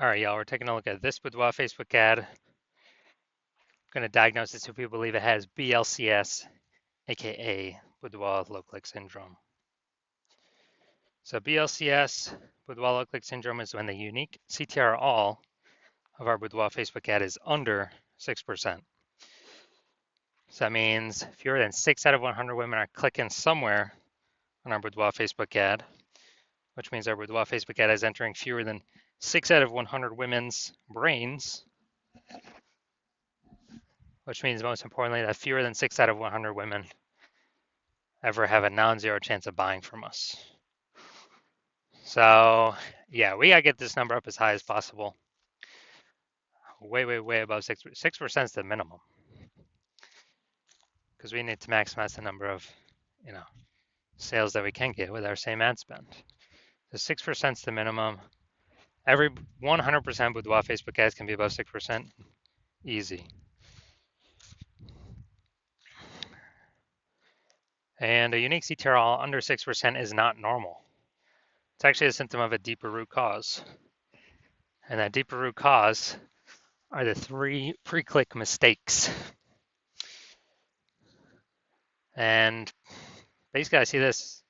All right, y'all, we're taking a look at this Boudoir Facebook ad. I'm going to diagnose it so people believe it has BLCS, aka Boudoir low click syndrome. So BLCS, Boudoir low click syndrome, is when the unique CTR all of our Boudoir Facebook ad is under 6%. So that means fewer than 6 out of 100 women are clicking somewhere on our Boudoir Facebook ad, which means our Boudoir Facebook ad is entering fewer than 6 out of 100 women's brains, which means most importantly that fewer than 6 out of 100 women ever have a non-zero chance of buying from us. So yeah, we gotta get this number up as high as possible. Way above 6% is the minimum, because we need to maximize the number of, sales that we can get with our same ad spend. So 6% is the minimum. Every 100% Boudoir Facebook ads can be above 6%, easy. And a unique CTR all under 6% is not normal. It's actually a symptom of a deeper root cause. And that deeper root cause are the 3 pre-click mistakes. And basically, I see this.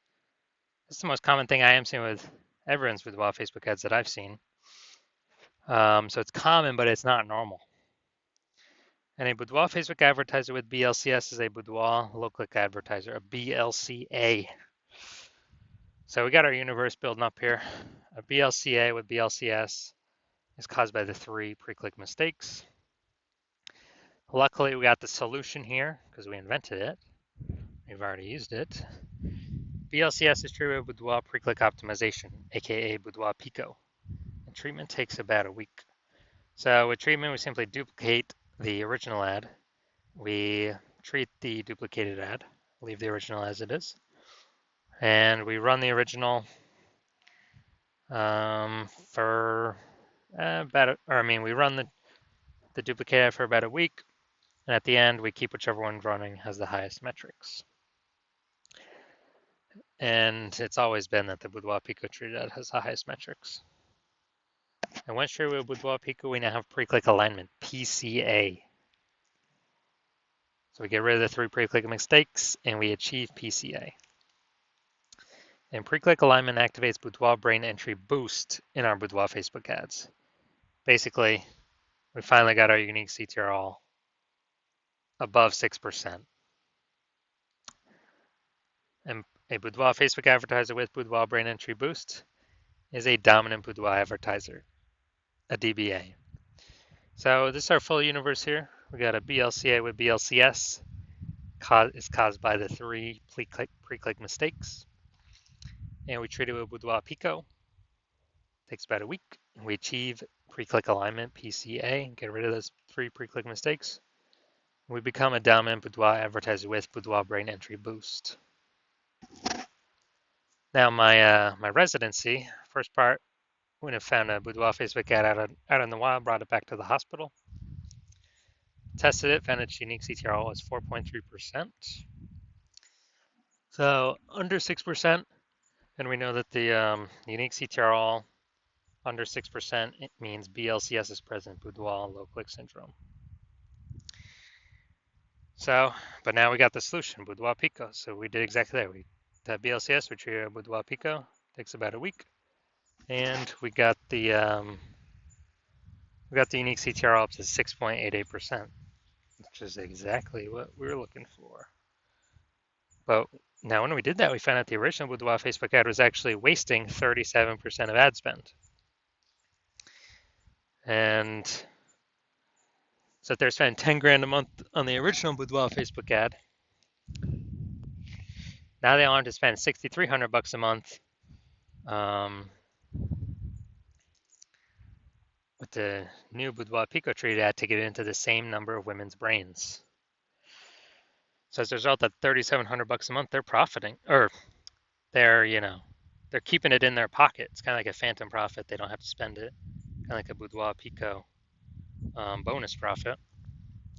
This is the most common thing I am seeing with everyone's Boudoir Facebook ads that I've seen. So it's common, but it's not normal. And a Boudoir Facebook advertiser with BLCS is a Boudoir low-click advertiser, a BLCA. So we got our universe building up here. A BLCA with BLCS is caused by the 3 pre-click mistakes. Luckily, we got the solution here because we invented it. We've already used it. BLCS is treated with Boudoir pre-click optimization, aka Boudoir Pico. And treatment takes about a week. So with treatment, we simply duplicate the original ad. We treat the duplicated ad, leave the original as it is, and we run the original for we run the duplicate ad for about a week, and at the end, we keep whichever one running has the highest metrics. And it's always been that the Boudoir Pico treated ad has the highest metrics. And once treated with Boudoir Pico, we now have pre-click alignment, PCA. So we get rid of the 3 pre-click mistakes, and we achieve PCA. And pre-click alignment activates Boudoir brain entry boost in our Boudoir Facebook ads. Basically, we finally got our unique CTR all above 6%. And a Boudoir Facebook advertiser with Boudoir brain entry boost is a dominant Boudoir advertiser, a DBA. So this is our full universe here. We got a BLCA with BLCS. It's caused by the 3 pre-click mistakes. And we treat it with Boudoir Pico. Takes about a week. We achieve pre-click alignment, PCA, get rid of those 3 pre-click mistakes. We become a dominant Boudoir advertiser with Boudoir brain entry boost. Now my residency, first part, when I found a Boudoir Facebook ad out in the wild, brought it back to the hospital. Tested it, found its unique CTR was 4.3%. So under 6%, and we know that the unique CTR all under 6%, it means BLCS is present, Boudoir low click syndrome. So, but now we got the solution, Boudoir Pico. So we did exactly that. We had BLCS, we treated Boudoir Pico, takes about a week, and we got the unique CTR up to 6.88%, which is exactly what we were looking for. But now when we did that, we found out the original Boudoir Facebook ad was actually wasting 37% of ad spend. And so if they're spending 10 grand a month on the original Boudoir Facebook ad, now they want to spend $6,300 a month with the new Boudoir Pico treated ad to get into the same number of women's brains. So as a result of $3,700 a month, they're profiting, or they're keeping it in their pocket. It's kind of like a phantom profit. They don't have to spend it, kind of like a Boudoir Pico bonus profit.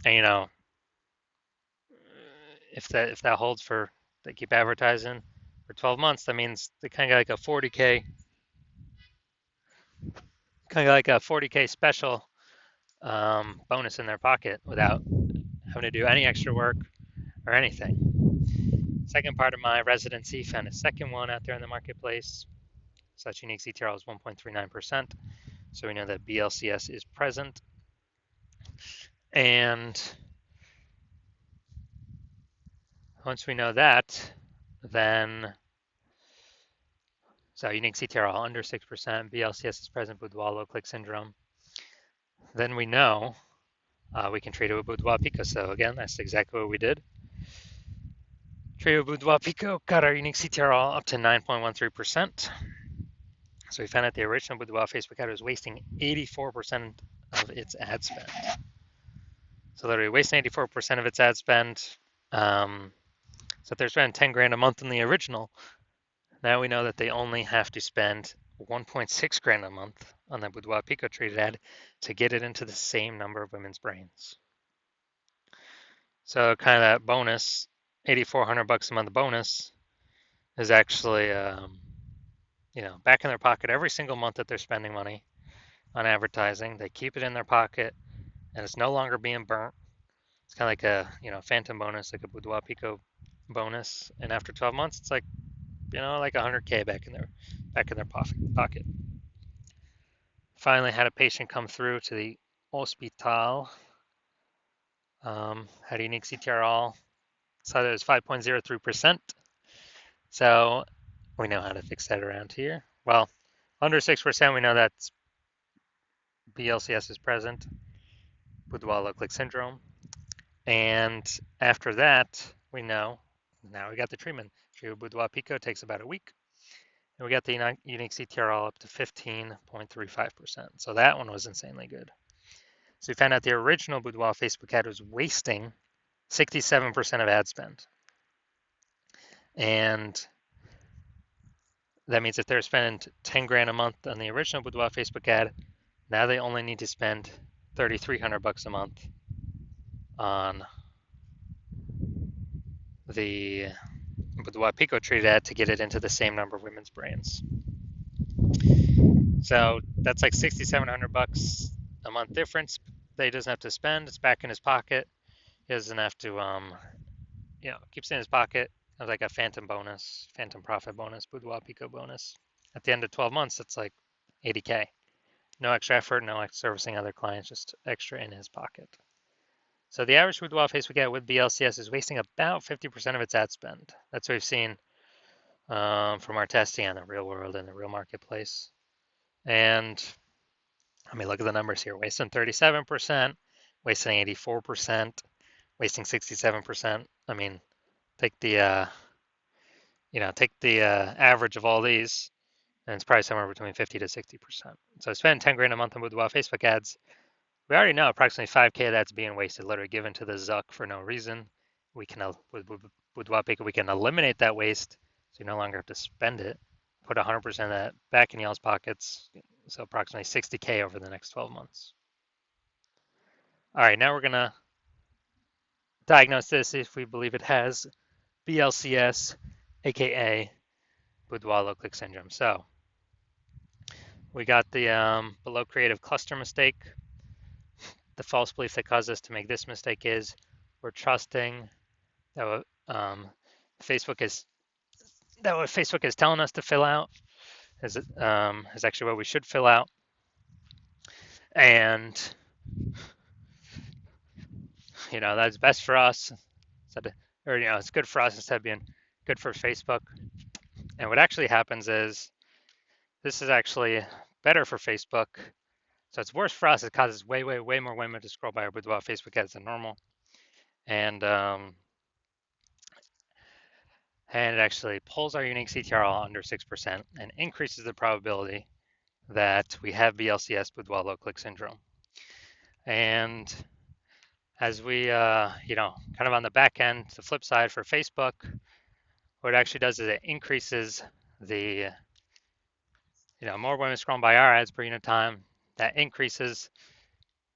And if that holds for, they keep advertising for 12 months, that means they kind of got like a kind of like a 40K special bonus in their pocket without having to do any extra work or anything. Second part of my residency, found a second one out there in the marketplace. Such unique CTRL is 1.39%. So we know that BLCS is present. And once we know that, then, so unique CTRL under 6%, BLCS is present with low click syndrome. Then we know we can trade it with Boudoir Pico. So again, that's exactly what we did. Trade with Boudoir Pico, got our unique CTRL up to 9.13%. So we found out the original Boudoir Facebook ad was wasting 84% of its ad spend. So literally wasting 84% of its ad spend. So if they're spending 10 grand a month on the original, now we know that they only have to spend 1.6 grand a month on the Boudoir Pico traded ad to get it into the same number of women's brains. So kind of that bonus, $8,400 a month bonus, is actually back in their pocket every single month that they're spending money on advertising. They keep it in their pocket, and it's no longer being burnt. It's kind of like a phantom bonus, like a Boudoir Pico bonus. And after 12 months, it's like like 100K back in their pocket. Finally, had a patient come through to the hospital. Had a unique CTRL. So it was 5.03%. So we know how to fix that around here. Well, under 6%, we know that's BLCS is present with low click syndrome. And after that, we know now we got the treatment. Boudoir Pico takes about a week. And we got the unique CTRL up to 15.35%. So that one was insanely good. So we found out the original Boudoir Facebook ad was wasting 67% of ad spend. And that means if they're spending 10 grand a month on the original Boudoir Facebook ad, now they only need to spend $3,300 a month on the Boudoir Pico treated ad to get it into the same number of women's brains. So that's like $6,700 a month difference that he doesn't have to spend. It's back in his pocket. He doesn't have to, keeps it in his pocket as like a phantom bonus, phantom profit bonus, Boudoir Pico bonus. At the end of 12 months, it's like 80K. No extra effort, no servicing other clients, just extra in his pocket. So the average Boudoir Facebook ad with BLCS is wasting about 50% of its ad spend. That's what we've seen from our testing on the real world and the real marketplace. And I mean, look at the numbers here: wasting 37%, wasting 84%, wasting 67%. I mean, take the average of all these, and it's probably somewhere between 50 to 60%. So spend 10 grand a month on Boudoir Facebook ads. We already know approximately 5K of that's being wasted, literally given to the Zuck for no reason. We can with Boudoir Pico, we can eliminate that waste, so you no longer have to spend it. Put 100% of that back in y'all's pockets, so approximately 60K over the next 12 months. All right, now we're gonna diagnose this if we believe it has BLCS, aka Boudoir low click syndrome. So we got the below creative cluster mistake. The false belief that caused us to make this mistake is we're trusting that what Facebook is telling us to fill out is actually what we should fill out, and that's best for us, or it's good for us instead of being good for Facebook. And what actually happens is this is actually better for Facebook. So it's worse for us. It causes way more women to scroll by our Boudoir Facebook ads than normal, and it actually pulls our unique CTRL under 6% and increases the probability that we have BLCS Boudoir low click syndrome. And as we, kind of on the back end, the flip side for Facebook, what it actually does is it increases the, more women scrolling by our ads per unit time. That increases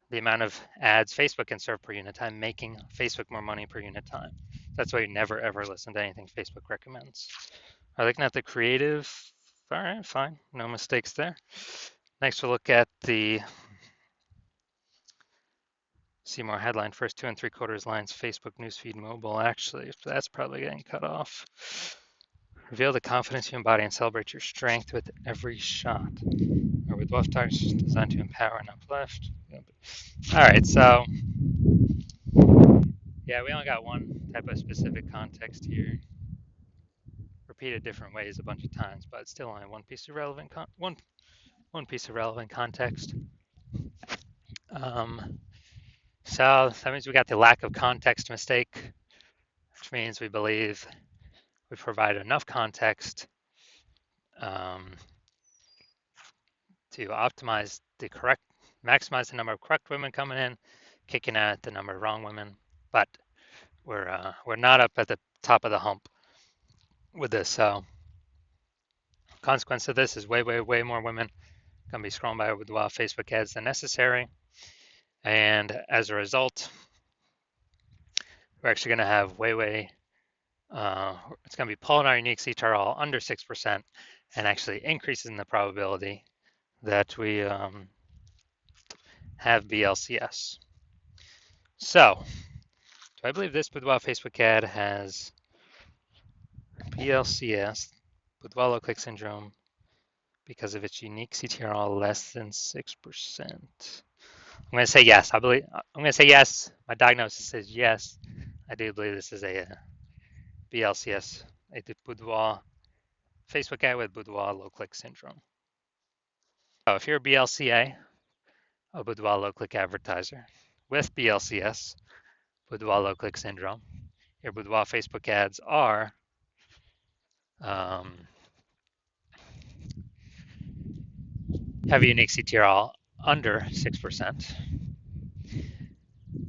the amount of ads Facebook can serve per unit time, making Facebook more money per unit time. That's why you never ever listen to anything Facebook recommends. Are looking at the creative? All right, fine, no mistakes there. Next, we'll look at the see more headline first 2 3/4 lines Facebook newsfeed mobile. Actually, that's probably getting cut off. Reveal the confidence you embody and celebrate your strength with every shot. Or with Bluff Talks designed to empower and uplift. All right, so yeah, we only got one type of specific context here. Repeated different ways a bunch of times, but it's still only one piece of relevant one piece of relevant context. So that means we got the lack of context mistake, which means we believe we provide enough context to optimize maximize the number of correct women coming in, kicking out the number of wrong women. But we're not up at the top of the hump with this. So consequence of this is way more women gonna be scrolling by with wild Facebook ads than necessary, and as a result, we're actually gonna have it's gonna be pulling our unique CTRL under 6% and actually increasing the probability that we have BLCS. So, do I believe this Boudoir Facebook ad has BLCS, Boudoir low click syndrome, because of its unique CTRL less than 6%? I'm going to say yes. I'm going to say yes. My diagnosis says yes. I do believe this is a BLCS, a Boudoir Facebook ad with Boudoir low click syndrome. So if you're a BLCA, a Boudoir low click advertiser with BLCS, Boudoir low click syndrome, your Boudoir Facebook ads are have a unique CTRL under 6%,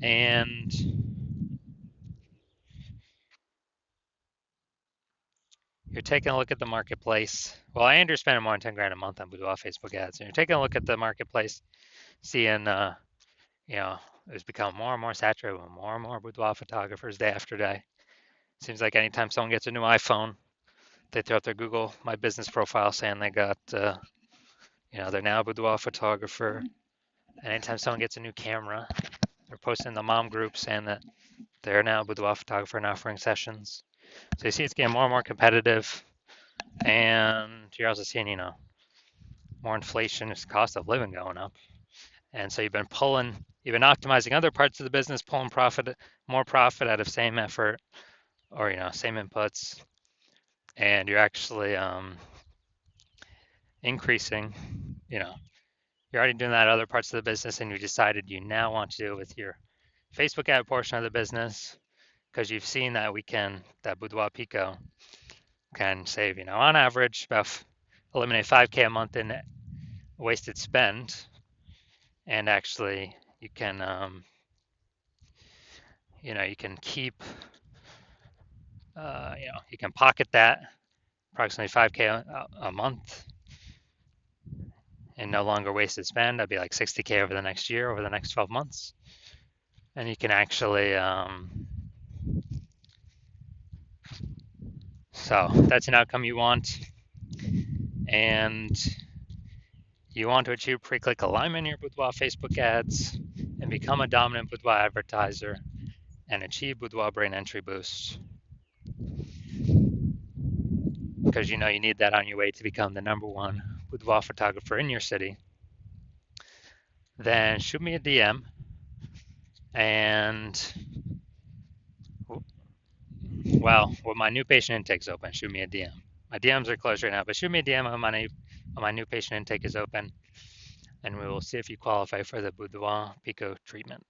and you're taking a look at the marketplace. Well, and you're spending more than 10 grand a month on Boudoir Facebook ads, and you're taking a look at the marketplace, seeing, it's become more and more saturated with more and more boudoir photographers day after day. Seems like anytime someone gets a new iPhone, they throw up their Google My Business profile saying they got, they're now a boudoir photographer. And anytime someone gets a new camera, they're posting in the mom group saying that they're now a boudoir photographer and offering sessions. So you see it's getting more and more competitive. And you're also seeing, more inflation, cost of living going up. And so you've been optimizing other parts of the business, pulling more profit out of same effort or, same inputs. And you're actually increasing, you're already doing that other parts of the business, and you decided you now want to do it with your Facebook ad portion of the business because you've seen that that Boudoir Pico can save, on average, eliminate 5K a month in wasted spend. And actually, you can, you can keep, you can pocket that approximately 5K a month and no longer wasted spend. That'd be like 60K over the next year, over the next 12 months. And you can actually, so that's an outcome you want. And you want to achieve pre-click alignment in your Boudoir Facebook ads and become a dominant Boudoir advertiser and achieve Boudoir brain entry boost. Because you need that on your way to become the #1 boudoir photographer in your city, then shoot me a DM. And well, when my new patient intake's open, shoot me a DM. My DMs are closed right now, but shoot me a DM when my new patient intake is open, and we will see if you qualify for the Boudoir Pico treatment.